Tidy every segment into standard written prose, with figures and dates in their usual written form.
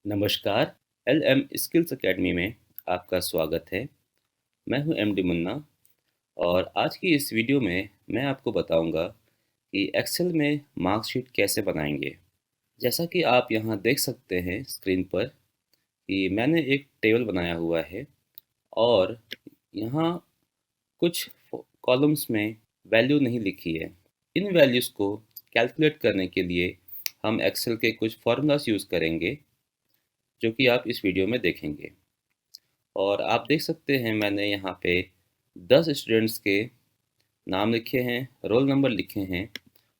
नमस्कार। L skills academy में आपका स्वागत है। मैं हूं एमडी मुन्ना और आज की इस वीडियो में मैं आपको बताऊंगा कि एक्सेल में मार्कशीट कैसे बनाएंगे। जैसा कि आप यहां देख सकते हैं स्क्रीन पर कि मैंने एक टेबल बनाया हुआ है और यहां कुछ कॉलम्स में वैल्यू नहीं लिखी है। इन वैल्यूज़ को कैलकुलेट करने के लिए हम एक्सेल के कुछ फार्मूलास यूज़ करेंगे जो कि आप इस वीडियो में देखेंगे। और आप देख सकते हैं मैंने यहाँ पे 10 स्टूडेंट्स के नाम लिखे हैं, रोल नंबर लिखे हैं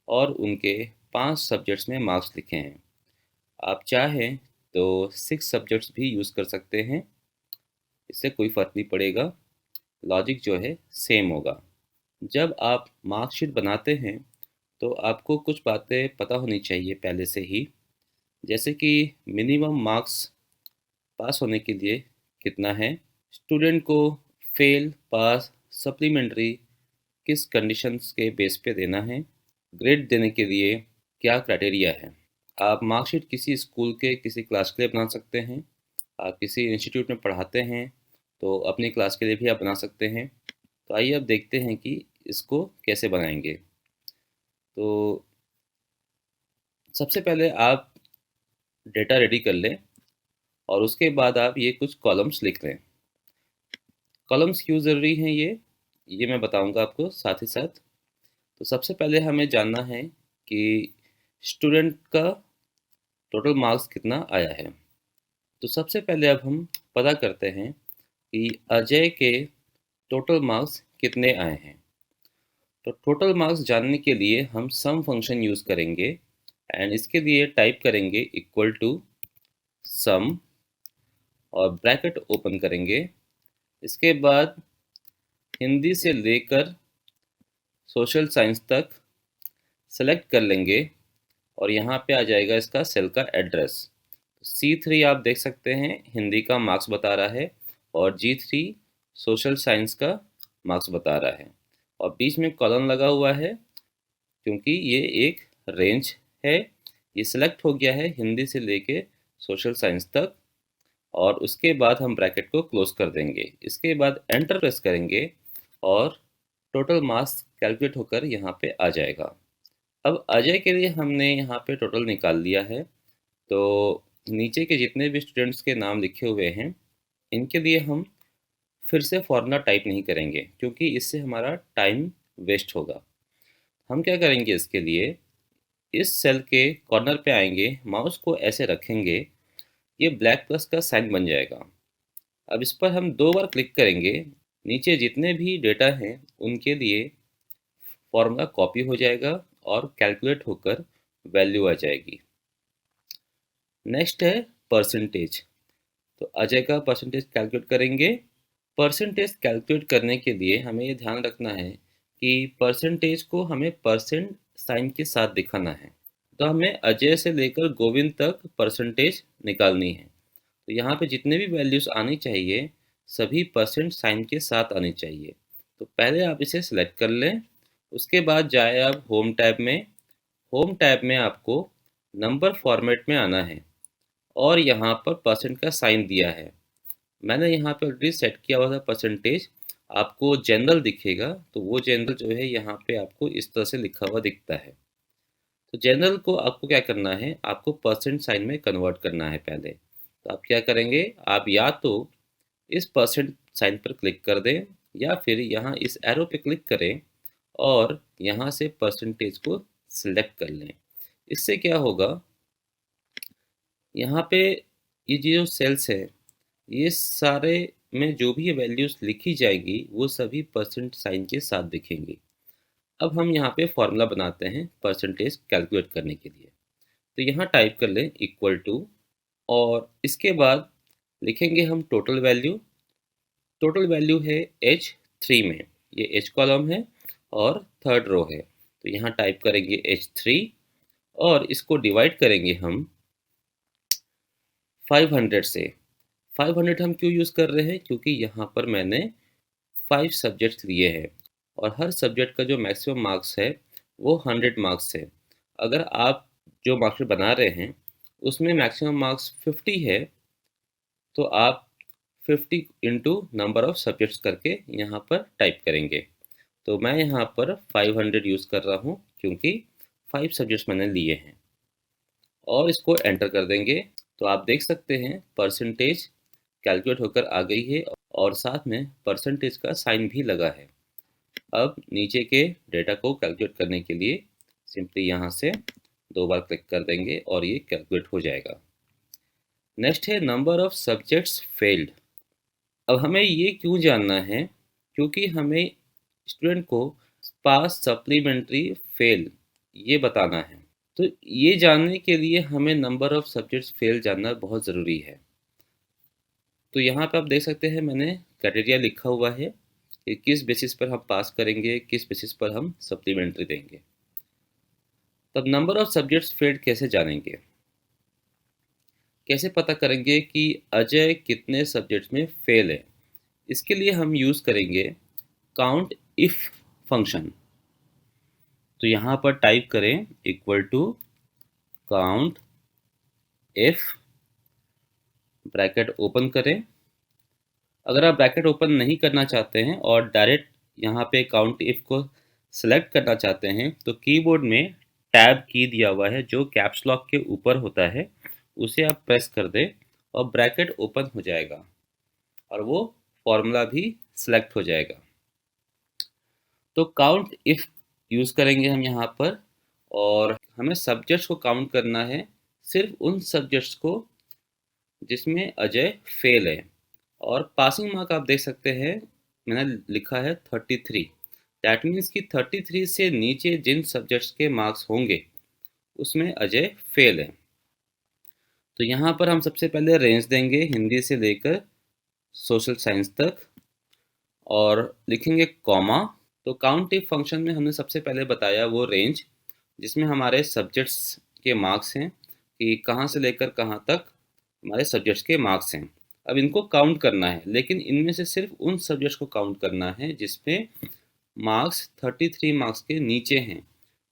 और उनके 5 सब्जेक्ट्स में मार्क्स लिखे हैं। आप चाहें तो 6 सब्जेक्ट्स भी यूज़ कर सकते हैं, इससे कोई फ़र्क नहीं पड़ेगा, लॉजिक जो है सेम होगा। जब आप मार्कशीट बनाते हैं तो आपको कुछ बातें पता होनी चाहिए पहले से ही, जैसे कि मिनिमम मार्क्स पास होने के लिए कितना है, स्टूडेंट को फेल, पास, सप्लीमेंट्री किस कंडीशंस के बेस पे देना है, ग्रेड देने के लिए क्या क्राइटेरिया है। आप मार्कशीट किसी स्कूल के किसी क्लास के लिए बना सकते हैं, आप किसी इंस्टीट्यूट में पढ़ाते हैं तो अपनी क्लास के लिए भी आप बना सकते हैं। तो आइए अब देखते हैं कि इसको कैसे बनाएंगे। तो सबसे पहले आप डेटा रेडी कर लें और उसके बाद आप ये कुछ कॉलम्स लिख लें। कॉलम्स क्यों ज़रूरी हैं ये मैं बताऊंगा आपको साथ ही साथ। तो सबसे पहले हमें जानना है कि स्टूडेंट का टोटल मार्क्स कितना आया है। तो सबसे पहले अब हम पता करते हैं कि अजय के टोटल मार्क्स कितने आए हैं। तो टोटल मार्क्स जानने के लिए हम सम फंक्शन यूज़ करेंगे एंड इसके लिए टाइप करेंगे इक्वल टू सम और ब्रैकेट ओपन करेंगे। इसके बाद हिंदी से लेकर सोशल साइंस तक सेलेक्ट कर लेंगे और यहाँ पे आ जाएगा इसका सेल का एड्रेस। C3 आप देख सकते हैं हिंदी का मार्क्स बता रहा है और G3 सोशल साइंस का मार्क्स बता रहा है और बीच में कॉलन लगा हुआ है क्योंकि ये एक रेंज है। ये सिलेक्ट हो गया है हिंदी से लेके सोशल साइंस तक और उसके बाद हम ब्रैकेट को क्लोज कर देंगे। इसके बाद एंटर प्रेस करेंगे और टोटल मार्क्स कैलकुलेट होकर यहाँ पे आ जाएगा। अब अजय के लिए हमने यहाँ पे टोटल निकाल लिया है, तो नीचे के जितने भी स्टूडेंट्स के नाम लिखे हुए हैं इनके लिए हम फिर से फॉर्मूला टाइप नहीं करेंगे क्योंकि इससे हमारा टाइम वेस्ट होगा। हम क्या करेंगे, इसके लिए इस सेल के कॉर्नर पे आएंगे, माउस को ऐसे रखेंगे, ये ब्लैक प्लस का साइन बन जाएगा। अब इस पर हम 2 बार क्लिक करेंगे, नीचे जितने भी डेटा हैं उनके लिए फॉर्मूला कॉपी हो जाएगा और कैलकुलेट होकर वैल्यू आ जाएगी। नेक्स्ट है परसेंटेज। तो अजय का परसेंटेज कैलकुलेट करेंगे। परसेंटेज कैलकुलेट करने के लिए हमें ये ध्यान रखना है कि परसेंटेज को हमें परसेंट साइन के साथ दिखाना है। तो हमें अजय से लेकर गोविंद तक परसेंटेज निकालनी है। तो यहाँ पे जितने भी वैल्यूज़ आनी चाहिए सभी परसेंट साइन के साथ आनी चाहिए। तो पहले आप इसे सेलेक्ट कर लें, उसके बाद जाए आप होम टैब में। होम टैब में आपको नंबर फॉर्मेट में आना है और यहाँ पर परसेंट का साइन दिया है। मैंने यहाँ पे ऑलरेडी सेट किया हुआ था परसेंटेज। आपको जनरल दिखेगा तो वो जनरल जो है यहाँ पे आपको इस तरह से लिखा हुआ दिखता है। तो जनरल को आपको क्या करना है, आपको परसेंट साइन में कन्वर्ट करना है पहले। तो आप क्या करेंगे, आप या तो इस परसेंट साइन पर क्लिक कर दें या फिर यहाँ इस एरो पे क्लिक करें और यहाँ से परसेंटेज को सिलेक्ट कर लें। इससे क्या होगा, यहाँ पे ये जो सेल्स है ये सारे में जो भी वैल्यूज़ लिखी जाएगी वो सभी परसेंट साइन के साथ दिखेंगी। अब हम यहाँ पे फॉर्मूला बनाते हैं परसेंटेज कैलकुलेट करने के लिए। तो यहाँ टाइप कर लें इक्वल टू और इसके बाद लिखेंगे हम टोटल वैल्यू। टोटल वैल्यू है H3 में, ये H कॉलम है और थर्ड रो है। तो यहाँ टाइप करेंगे H3 और इसको डिवाइड करेंगे हम 500 से। 500 हम क्यों यूज़ कर रहे हैं, क्योंकि यहाँ पर मैंने 5 सब्जेक्ट्स लिए हैं और हर सब्जेक्ट का जो मैक्सिमम मार्क्स है वो 100 मार्क्स है। अगर आप जो मार्क्स बना रहे हैं उसमें मैक्सिमम मार्क्स 50 है, तो आप 50 इंटू नंबर ऑफ सब्जेक्ट्स करके यहाँ पर टाइप करेंगे। तो मैं यहाँ पर 500 यूज़ कर रहा हूँ क्योंकि 5 सब्जेक्ट्स मैंने लिए हैं, और इसको एंटर कर देंगे। तो आप देख सकते हैं परसेंटेज कैलकुलेट होकर आ गई है, और साथ में परसेंटेज का साइन भी लगा है। अब नीचे के डेटा को कैलकुलेट करने के लिए सिंपली यहाँ से 2 बार क्लिक कर देंगे और ये कैलकुलेट हो जाएगा। नेक्स्ट है नंबर ऑफ सब्जेक्ट्स फेल्ड। अब हमें ये क्यों जानना है? क्योंकि हमें स्टूडेंट को पास, सप्लीमेंट्री, फेल ये बताना है। तो ये जानने के लिए हमें नंबर ऑफ सब्जेक्ट्स फेल जानना बहुत ज़रूरी है। तो यहाँ पे आप देख सकते हैं मैंने क्राइटेरिया लिखा हुआ है कि किस बेसिस पर हम पास करेंगे, किस बेसिस पर हम सप्लीमेंट्री देंगे। तब नंबर ऑफ सब्जेक्ट्स फेल्ड कैसे जानेंगे? कैसे पता करेंगे कि अजय कितने सब्जेक्ट्स में फेल है? इसके लिए हम यूज़ करेंगे काउंट इफ फंक्शन। तो यहाँ पर टाइप करें equal to count if, bracket open करें। अगर आप ब्रैकेट ओपन नहीं करना चाहते हैं और डायरेक्ट यहाँ पे काउंट इफ को सेलेक्ट करना चाहते हैं, तो कीबोर्ड में टैब की दिया हुआ है जो कैप्स लॉक के ऊपर होता है, उसे आप प्रेस कर दें और ब्रैकेट ओपन हो जाएगा और वो फॉर्मूला भी सिलेक्ट हो जाएगा। तो काउंट इफ यूज़ करेंगे हम यहाँ पर, और हमें सब्जेक्ट्स को काउंट करना है, सिर्फ उन सब्जेक्ट्स को जिसमें अजय फेल है। और पासिंग मार्क आप देख सकते हैं मैंने लिखा है 33। दैट मीन्स कि 33 से नीचे जिन सब्जेक्ट्स के मार्क्स होंगे उसमें अजय फेल है। तो यहाँ पर हम सबसे पहले रेंज देंगे हिंदी से लेकर सोशल साइंस तक और लिखेंगे कॉमा। तो काउंट इफ फंक्शन में हमने सबसे पहले बताया वो रेंज जिसमें हमारे सब्जेक्ट्स के मार्क्स हैं कि कहाँ से लेकर कहाँ तक हमारे सब्जेक्ट्स के मार्क्स हैं। अब इनको काउंट करना है, लेकिन इनमें से सिर्फ उन सब्जेक्ट्स को काउंट करना है जिसमें मार्क्स 33 मार्क्स के नीचे हैं।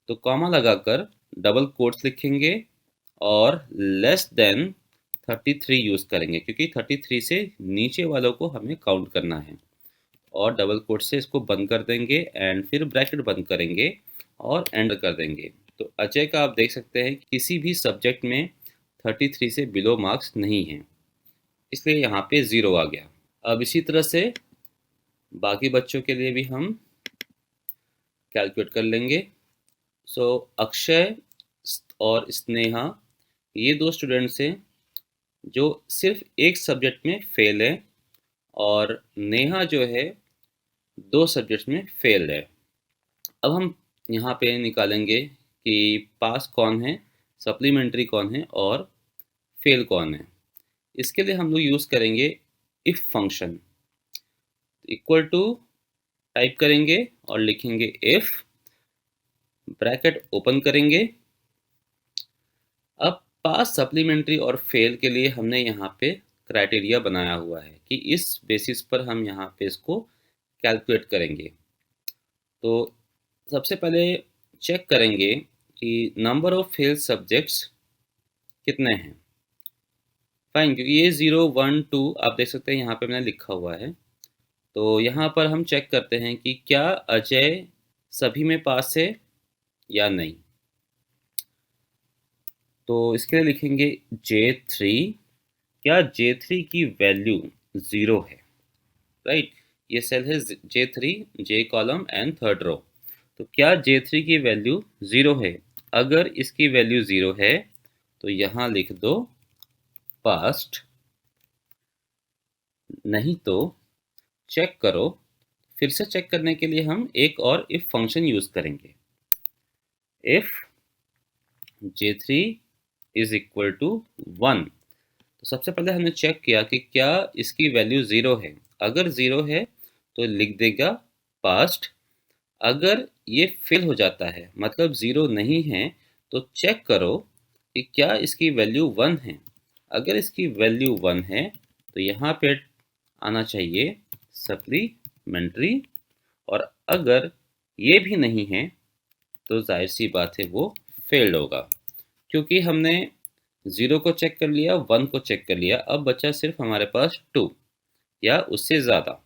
तो कॉमा लगाकर डबल कोट्स लिखेंगे और लेस देन 33 यूज़ करेंगे क्योंकि 33 से नीचे वालों को हमें काउंट करना है। और डबल कोट से इसको बंद कर देंगे एंड फिर ब्रैकेट बंद करेंगे और एंड कर देंगे। तो अजय का आप देख सकते हैं किसी भी सब्जेक्ट में 33 से बिलो मार्क्स नहीं हैं, इसलिए यहाँ पे 0 आ गया। अब इसी तरह से बाकी बच्चों के लिए भी हम कैलकुलेट कर लेंगे। सो अक्षय और स्नेहा ये 2 स्टूडेंट्स हैं जो सिर्फ एक सब्जेक्ट में फेल है, और नेहा जो है 2 सब्जेक्ट्स में फेल है। अब हम यहाँ पे निकालेंगे कि पास कौन है, सप्लीमेंट्री कौन है और फेल कौन है। इसके लिए हम लोग यूज़ करेंगे if function. Equal to type करेंगे और लिखेंगे इफ़, ब्रैकेट ओपन करेंगे। अब पास, सप्लीमेंट्री और फेल के लिए हमने यहाँ पे क्राइटेरिया बनाया हुआ है कि इस बेसिस पर हम यहाँ पे इसको कैलकुलेट करेंगे। तो सबसे पहले चेक करेंगे कि नंबर ऑफ फेल सब्जेक्ट्स कितने हैं। फाइन, क्योंकि ये 0 1 2 आप देख सकते हैं यहाँ पे मैंने लिखा हुआ है। तो यहाँ पर हम चेक करते हैं कि क्या अजय सभी में पास है या नहीं। तो इसके लिए लिखेंगे J3। क्या J3 की वैल्यू 0 है? राइट, ये सेल है J3, J column and third row. तो क्या J3 की वैल्यू 0 है? अगर इसकी वैल्यू 0 है तो यहाँ लिख दो पास्ट, नहीं तो चेक करो। फिर से चेक करने के लिए हम एक और इफ फंक्शन यूज़ करेंगे। If J3 is equal to 1। तो सबसे पहले हमने चेक किया कि क्या इसकी वैल्यू 0 है। अगर 0 है तो लिख देगा पास्ट। अगर ये फिल हो जाता है मतलब 0 नहीं है तो चेक करो कि क्या इसकी वैल्यू 1 है। अगर इसकी वैल्यू 1 है तो यहाँ पे आना चाहिए सप्लीमेंट्री, और अगर ये भी नहीं है तो जाहिर सी बात है वो फेल्ड होगा, क्योंकि हमने 0 को चेक कर लिया, 1 को चेक कर लिया, अब बचा सिर्फ हमारे पास 2 या उससे ज़्यादा,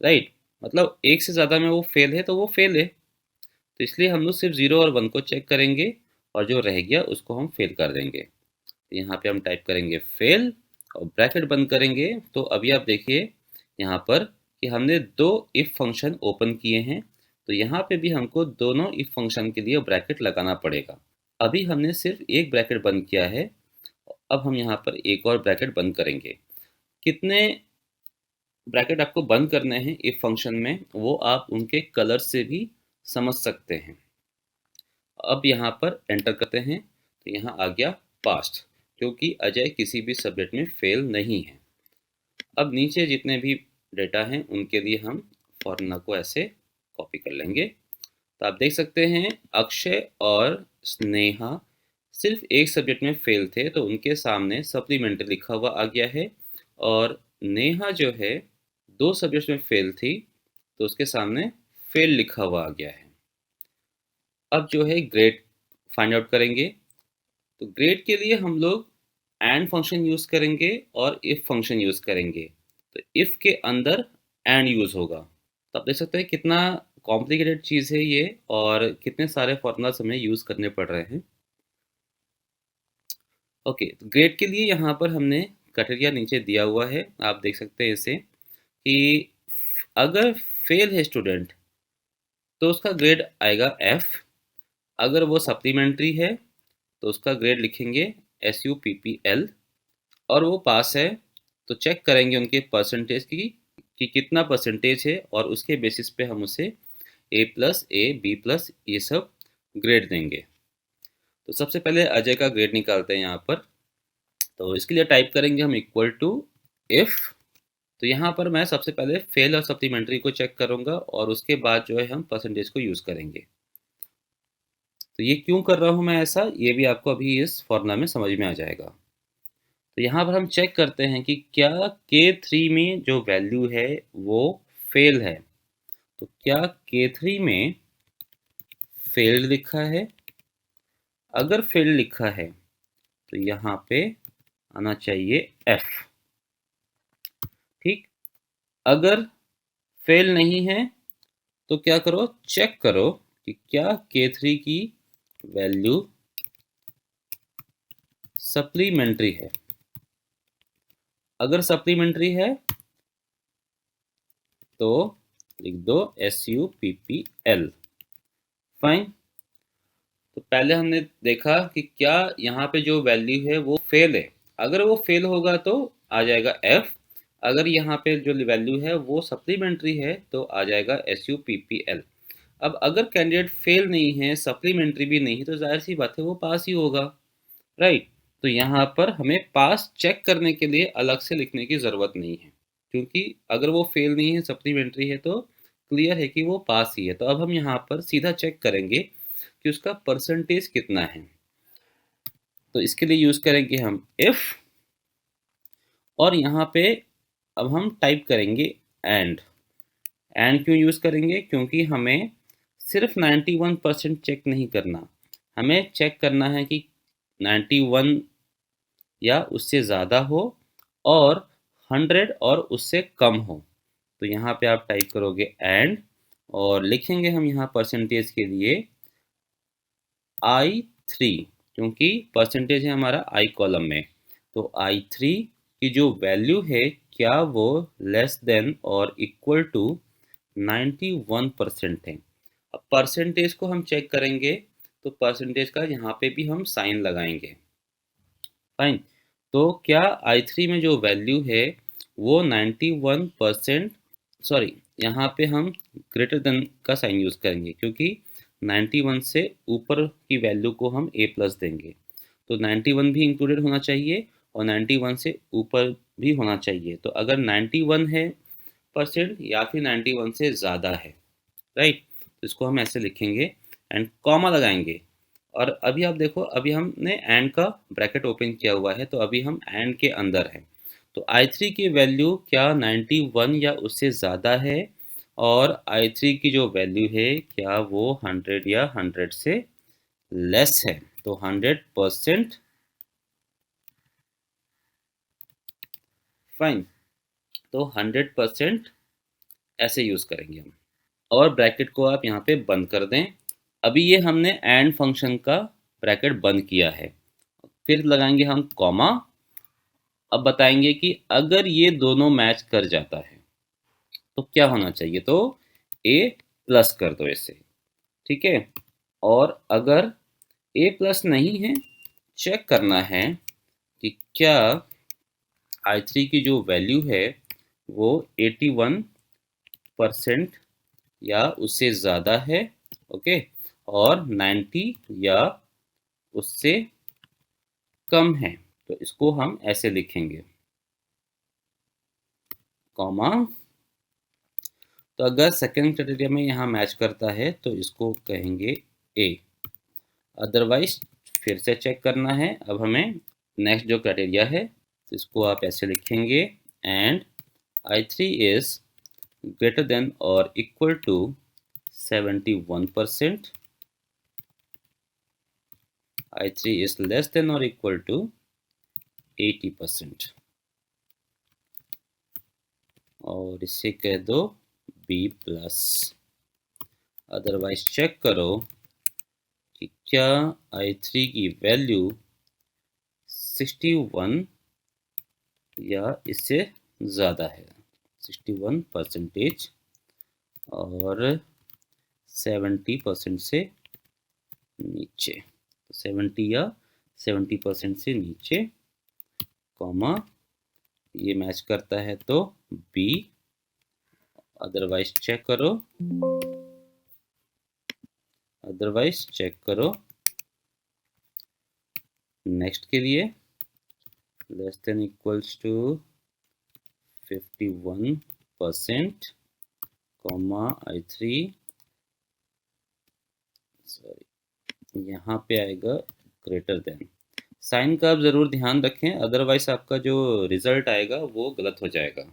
राइट। मतलब एक से ज़्यादा में वो फेल है तो वो फेल है, तो इसलिए हम लोग सिर्फ 0 और 1 को चेक करेंगे और जो रह गया उसको हम फेल कर देंगे। तो यहाँ पे हम टाइप करेंगे फेल और ब्रैकेट बंद करेंगे। तो अभी आप देखिए यहाँ पर कि हमने दो इफ फंक्शन ओपन किए हैं, तो यहाँ पे भी हमको दोनों इफ फंक्शन के लिए ब्रैकेट लगाना पड़ेगा। अभी हमने सिर्फ एक ब्रैकेट बंद किया है, अब हम यहाँ पर एक और ब्रैकेट बंद करेंगे। कितने ब्रैकेट आपको बंद करने हैं इफ फंक्शन में वो आप उनके कलर से भी समझ सकते हैं। अब यहाँ पर एंटर करते हैं तो यहाँ आ गया पास्ट, क्योंकि अजय किसी भी सब्जेक्ट में फेल नहीं है। अब नीचे जितने भी डेटा हैं उनके लिए हम फॉर्मूला को ऐसे कॉपी कर लेंगे। तो आप देख सकते हैं अक्षय और स्नेहा सिर्फ एक सब्जेक्ट में फेल थे तो उनके सामने सप्लीमेंट्री लिखा हुआ आ गया है, और नेहा जो है दो सब्जेक्ट में फेल थी तो उसके सामने फेल लिखा हुआ आ गया है। अब जो है ग्रेड फाइंड आउट करेंगे, तो ग्रेड के लिए हम लोग एंड फंक्शन यूज़ करेंगे और इफ़ फंक्शन यूज़ करेंगे। तो इफ़ के अंदर एंड यूज़ होगा। तो आप देख सकते हैं कितना कॉम्प्लिकेटेड चीज़ है ये और कितने सारे फॉर्मूलाज हमें यूज़ करने पड़ रहे हैं। ओके, तो ग्रेड के लिए यहाँ पर हमने क्राइटेरिया नीचे दिया हुआ है, आप देख सकते हैं इसे कि अगर फेल है स्टूडेंट तो उसका ग्रेड आएगा एफ, अगर वो सप्लीमेंट्री है तो उसका ग्रेड लिखेंगे SUPPL, और वो पास है तो चेक करेंगे उनके परसेंटेज की कि कितना परसेंटेज है और उसके बेसिस पे हम उसे A+, A, B+ ये सब ग्रेड देंगे। तो सबसे पहले अजय का ग्रेड निकालते हैं यहाँ पर। तो इसके लिए टाइप करेंगे हम इक्वल टू इफ़। तो यहाँ पर मैं सबसे पहले फेल और सप्लीमेंट्री को चेक करूँगा और उसके बाद जो है हम परसेंटेज को यूज़ करेंगे। तो ये क्यों कर रहा हूँ मैं ऐसा, ये भी आपको अभी इस फॉर्मूला में समझ में आ जाएगा। तो यहाँ पर हम चेक करते हैं कि क्या K3 में जो वैल्यू है वो फेल है। तो क्या K3 में फेल लिखा है? अगर फेल लिखा है तो यहाँ पे आना चाहिए F, ठीक। अगर फेल नहीं है तो क्या करो, चेक करो कि क्या K3 की वैल्यू सप्लीमेंट्री है। अगर सप्लीमेंट्री है तो लिख दो SUPPL, फाइन। तो पहले हमने देखा कि क्या यहाँ पे जो वैल्यू है वो फेल है, अगर वो फेल होगा तो आ जाएगा F, अगर यहाँ पे जो वैल्यू है वो सप्लीमेंट्री है तो आ जाएगा SUPPL। अब अगर कैंडिडेट फेल नहीं है, सप्लीमेंट्री भी नहीं, तो जाहिर सी बात है वो पास ही होगा, राइट। तो यहाँ पर हमें पास चेक करने के लिए अलग से लिखने की ज़रूरत नहीं है, क्योंकि अगर वो फेल नहीं है, सप्लीमेंट्री है, तो क्लियर है कि वो पास ही है। तो अब हम यहाँ पर सीधा चेक करेंगे कि उसका परसेंटेज कितना है। तो इसके लिए यूज़ करेंगे हम इफ़, और यहाँ पे अब हम टाइप करेंगे एंड। एंड क्यों यूज़ करेंगे, क्योंकि हमें सिर्फ 91% चेक नहीं करना, हमें चेक करना है कि 91 या उससे ज़्यादा हो और 100 और उससे कम हो। तो यहाँ पे आप टाइप करोगे एंड, और लिखेंगे हम यहाँ परसेंटेज के लिए I3, क्योंकि परसेंटेज है हमारा I कॉलम में। तो I3 की जो वैल्यू है क्या वो लेस देन और इक्वल टू 91% है। अब परसेंटेज को हम चेक करेंगे तो परसेंटेज का यहाँ पे भी हम साइन लगाएंगे, फाइन। तो क्या I3 में जो वैल्यू है वो 91%, सॉरी यहाँ पे हम ग्रेटर देन का साइन यूज़ करेंगे, क्योंकि 91 से ऊपर की वैल्यू को हम A+ देंगे। तो 91 भी इंक्लूडेड होना चाहिए और 91 से ऊपर भी होना चाहिए। तो अगर 91 है परसेंट या फिर 91 से ज़्यादा है, राइट, तो इसको हम ऐसे लिखेंगे एंड कॉमा लगाएंगे। और अभी आप देखो, अभी हमने एंड का ब्रैकेट ओपन किया हुआ है तो अभी हम एंड के अंदर हैं। तो I3 की वैल्यू क्या 91 या उससे ज़्यादा है, और I3 की जो वैल्यू है क्या वो 100 या 100 से लेस है। तो 100% फाइन। तो 100% ऐसे यूज़ करेंगे हम, और ब्रैकेट को आप यहाँ पे बंद कर दें। अभी ये हमने एंड फंक्शन का ब्रैकेट बंद किया है। फिर लगाएंगे हम कॉमा। अब बताएंगे कि अगर ये दोनों मैच कर जाता है तो क्या होना चाहिए, तो ए प्लस कर दो इसे, ठीक है। और अगर ए प्लस नहीं है, चेक करना है कि क्या i3 की जो वैल्यू है वो 81% या उससे ज़्यादा है, ओके, और 90 या उससे कम है। तो इसको हम ऐसे लिखेंगे, कॉमा। तो अगर सेकेंड क्राइटेरिया में यहाँ मैच करता है तो इसको कहेंगे ए, अदरवाइज फिर से चेक करना है। अब हमें नेक्स्ट जो क्राइटेरिया है तो इसको आप ऐसे लिखेंगे, and i3 is greater than और equal to 71%, i3 is less than or equal to 80%, और इसे कह दो b प्लस। अदरवाइज चेक करो कि क्या i3 की वैल्यू 61 या इससे ज़्यादा है, 61% और 70% से नीचे, 70 या 70% से नीचे, कॉमा, ये मैच करता है तो बी, अदरवाइज चेक करो, अदरवाइज चेक करो। नेक्स्ट के लिए less than equals to 51%, comma i3, sorry यहाँ पे आएगा ग्रेटर देन। साइन का आप ज़रूर ध्यान रखें, अदरवाइज आपका जो रिजल्ट आएगा वो गलत हो जाएगा।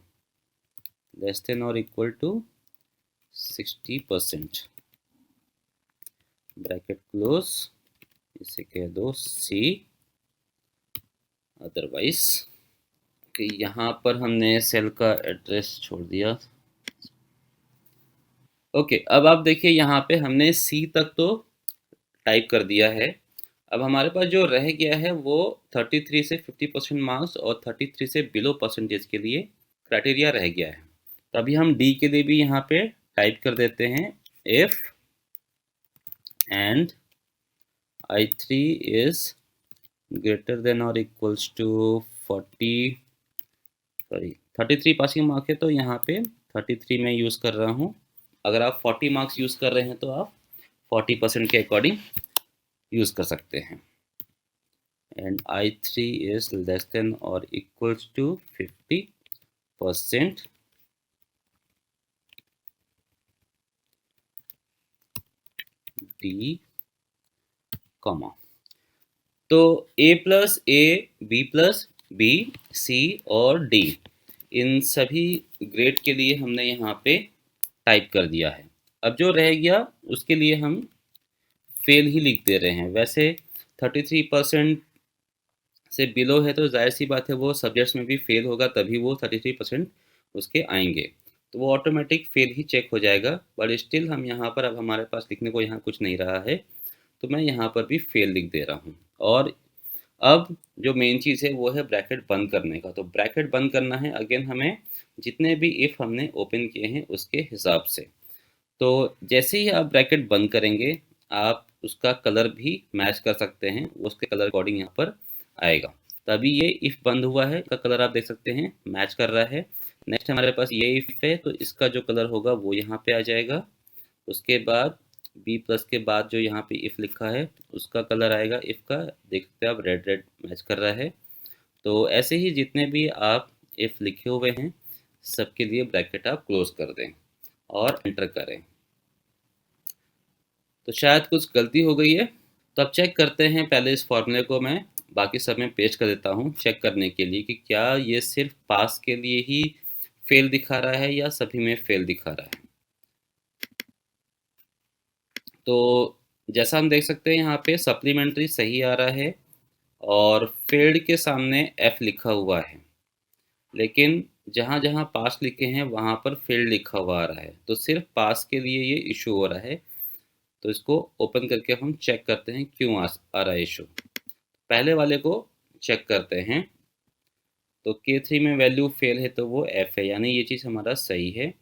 लेस देन और इक्वल टू 60%, ब्रैकेट क्लोज, इसे कह दो सी, अदरवाइज। कि यहाँ पर हमने सेल का एड्रेस छोड़ दिया। ओके, अब आप देखिए यहाँ पे हमने सी तक तो टाइप कर दिया है। अब हमारे पास जो रह गया है वो 33 से 50% मार्क्स और 33 से बिलो परसेंटेज के लिए क्राइटेरिया रह गया है। तो अभी हम डी के लिए भी यहाँ पे टाइप कर देते हैं, if and i3 is greater than और इक्वल्स टू 33 पासिंग मार्क है तो यहाँ पे 33 में यूज़ कर रहा हूँ। अगर आप 40 मार्क्स यूज़ कर रहे हैं तो आप 40% के अकॉर्डिंग यूज़ कर सकते हैं। And i3 is less than और इक्वल्स टू 50%, डी, कॉमा। तो a plus a, b plus b, c और डी, इन सभी ग्रेड के लिए हमने यहाँ पे टाइप कर दिया है। अब जो रह गया उसके लिए हम फेल ही लिख दे रहे हैं। वैसे 33% से बिलो है तो जाहिर सी बात है वो सब्जेक्ट्स में भी फेल होगा, तभी वो 33% उसके आएंगे, तो वो ऑटोमेटिक फेल ही चेक हो जाएगा। बट स्टिल हम यहाँ पर, अब हमारे पास लिखने को यहाँ कुछ नहीं रहा है तो मैं यहाँ पर भी फेल लिख दे रहा हूँ। और अब जो मेन चीज़ है वो है ब्रैकेट बंद करने का। तो ब्रैकेट बंद करना है अगेन हमें जितने भी इफ़ हमने ओपन किए हैं उसके हिसाब से। तो जैसे ही आप ब्रैकेट बंद करेंगे आप उसका कलर भी मैच कर सकते हैं, उसके कलर अकॉर्डिंग यहाँ पर आएगा। तभी ये इफ़ बंद हुआ है, इसका कलर आप देख सकते हैं मैच कर रहा है। नेक्स्ट हमारे पास ये इफ़ है तो इसका जो कलर होगा वो यहाँ पे आ जाएगा। उसके बाद बी प्लस के बाद जो यहाँ पे इफ़ लिखा है उसका कलर आएगा इफ़ का, देख सकते हैं आप रेड रेड मैच कर रहा है। तो ऐसे ही जितने भी आप इफ़ लिखे हुए हैं सबके लिए ब्रैकेट आप क्लोज कर दें और एंटर करें। तो शायद कुछ गलती हो गई है, तो अब चेक करते हैं। पहले इस फॉर्मूले को मैं बाकी सब में पेस्ट कर देता हूँ चेक करने के लिए कि क्या ये सिर्फ पास के लिए ही फेल दिखा रहा है या सभी में फेल दिखा रहा है। तो जैसा हम देख सकते हैं यहाँ पे सप्लीमेंट्री सही आ रहा है और फेल्ड के सामने एफ लिखा हुआ है। लेकिन जहाँ जहाँ पास लिखे हैं वहाँ पर फेल्ड लिखा हुआ आ रहा है, तो सिर्फ पास के लिए ये इशू हो रहा है। तो इसको ओपन करके हम चेक करते हैं क्यों आ रहा है इशू। पहले वाले को चेक करते हैं। तो K3 में वैल्यू फेल है तो वो F है, यानी ये चीज़ हमारा सही है।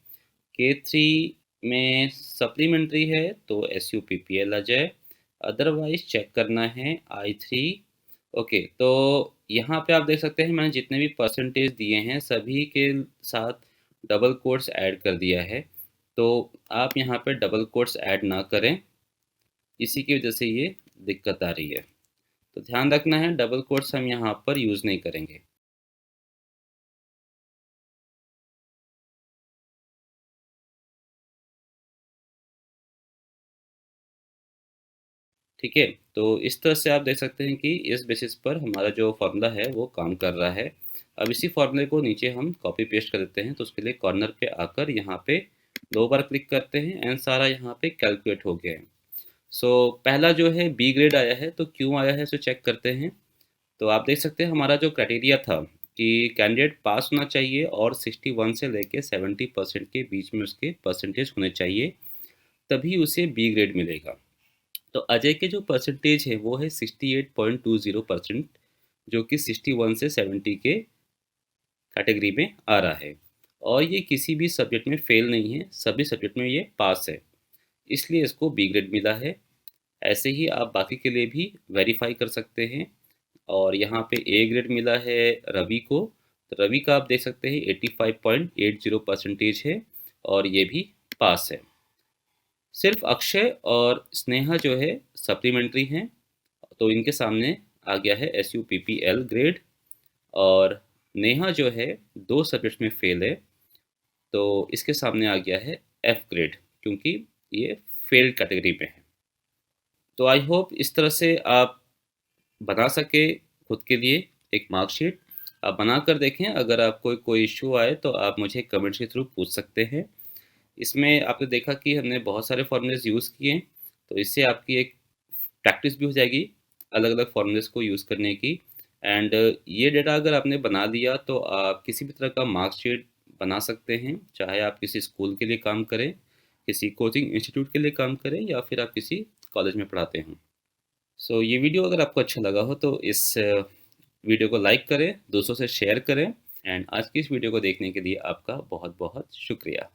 K3 में सप्लीमेंट्री है तो SUPPL आ जाए, अदरवाइज चेक करना है I3। ओके, तो यहाँ पे आप देख सकते हैं मैंने जितने भी परसेंटेज दिए हैं सभी के साथ डबल कोट्स ऐड कर दिया है। तो आप यहाँ पे डबल कोट्स ऐड ना करें, इसी की वजह से ये दिक्कत आ रही है। तो ध्यान रखना है, डबल कोट्स हम यहाँ पर यूज़ नहीं करेंगे। ठीक है, तो इस तरह से आप देख सकते हैं कि इस बेसिस पर हमारा जो फार्मूला है वो काम कर रहा है। अब इसी फार्मूले को नीचे हम कॉपी पेस्ट कर देते हैं, तो उसके लिए कॉर्नर पे आकर यहाँ पे 2 बार क्लिक करते हैं एंड सारा यहाँ पे कैलकुलेट हो गया है। सो पहला जो है बी ग्रेड आया है, तो क्यों आया है इसे चेक करते हैं। तो आप देख सकते हैं हमारा जो क्राइटेरिया था कि कैंडिडेट पास होना चाहिए और 61 से लेके 70% के बीच में उसके परसेंटेज होने चाहिए, तभी उसे बी ग्रेड मिलेगा। तो अजय के जो परसेंटेज है वो है 68.20%, जो कि 61 से 70 के कैटेगरी में आ रहा है। और ये किसी भी सब्जेक्ट में फेल नहीं है, सभी सब्जेक्ट में ये पास है, इसलिए इसको बी ग्रेड मिला है। ऐसे ही आप बाकी के लिए भी वेरीफाई कर सकते हैं। और यहाँ पे ए ग्रेड मिला है रवि को, तो रवि का आप देख सकते हैं 85.80 परसेंटेज है और ये भी पास है। सिर्फ अक्षय और स्नेहा जो है सप्लीमेंट्री हैं, तो इनके सामने आ गया है SUPPL ग्रेड। और नेहा जो है 2 सब्जेक्ट्स में फेल है, तो इसके सामने आ गया है F ग्रेड, क्योंकि ये फेल्ड कैटेगरी में है। तो आई होप इस तरह से आप बना सके खुद के लिए एक मार्कशीट। आप बना कर देखें, अगर आपको कोई इशू आए तो आप मुझे कमेंट्स के थ्रू पूछ सकते हैं। इसमें आपने देखा कि हमने बहुत सारे फॉर्मूलेज यूज़ किए हैं, तो इससे आपकी एक प्रैक्टिस भी हो जाएगी अलग अलग फॉर्मूलेज को यूज़ करने की। एंड ये डेटा अगर आपने बना लिया तो आप किसी भी तरह का मार्कशीट बना सकते हैं, चाहे आप किसी स्कूल के लिए काम करें, किसी कोचिंग इंस्टीट्यूट के लिए काम करें, या फिर आप किसी कॉलेज में पढ़ाते हों। सो ये वीडियो अगर आपको अच्छा लगा हो तो इस वीडियो को लाइक करें, दोस्तों से शेयर करें। एंड आज की इस वीडियो को देखने के लिए आपका बहुत बहुत शुक्रिया।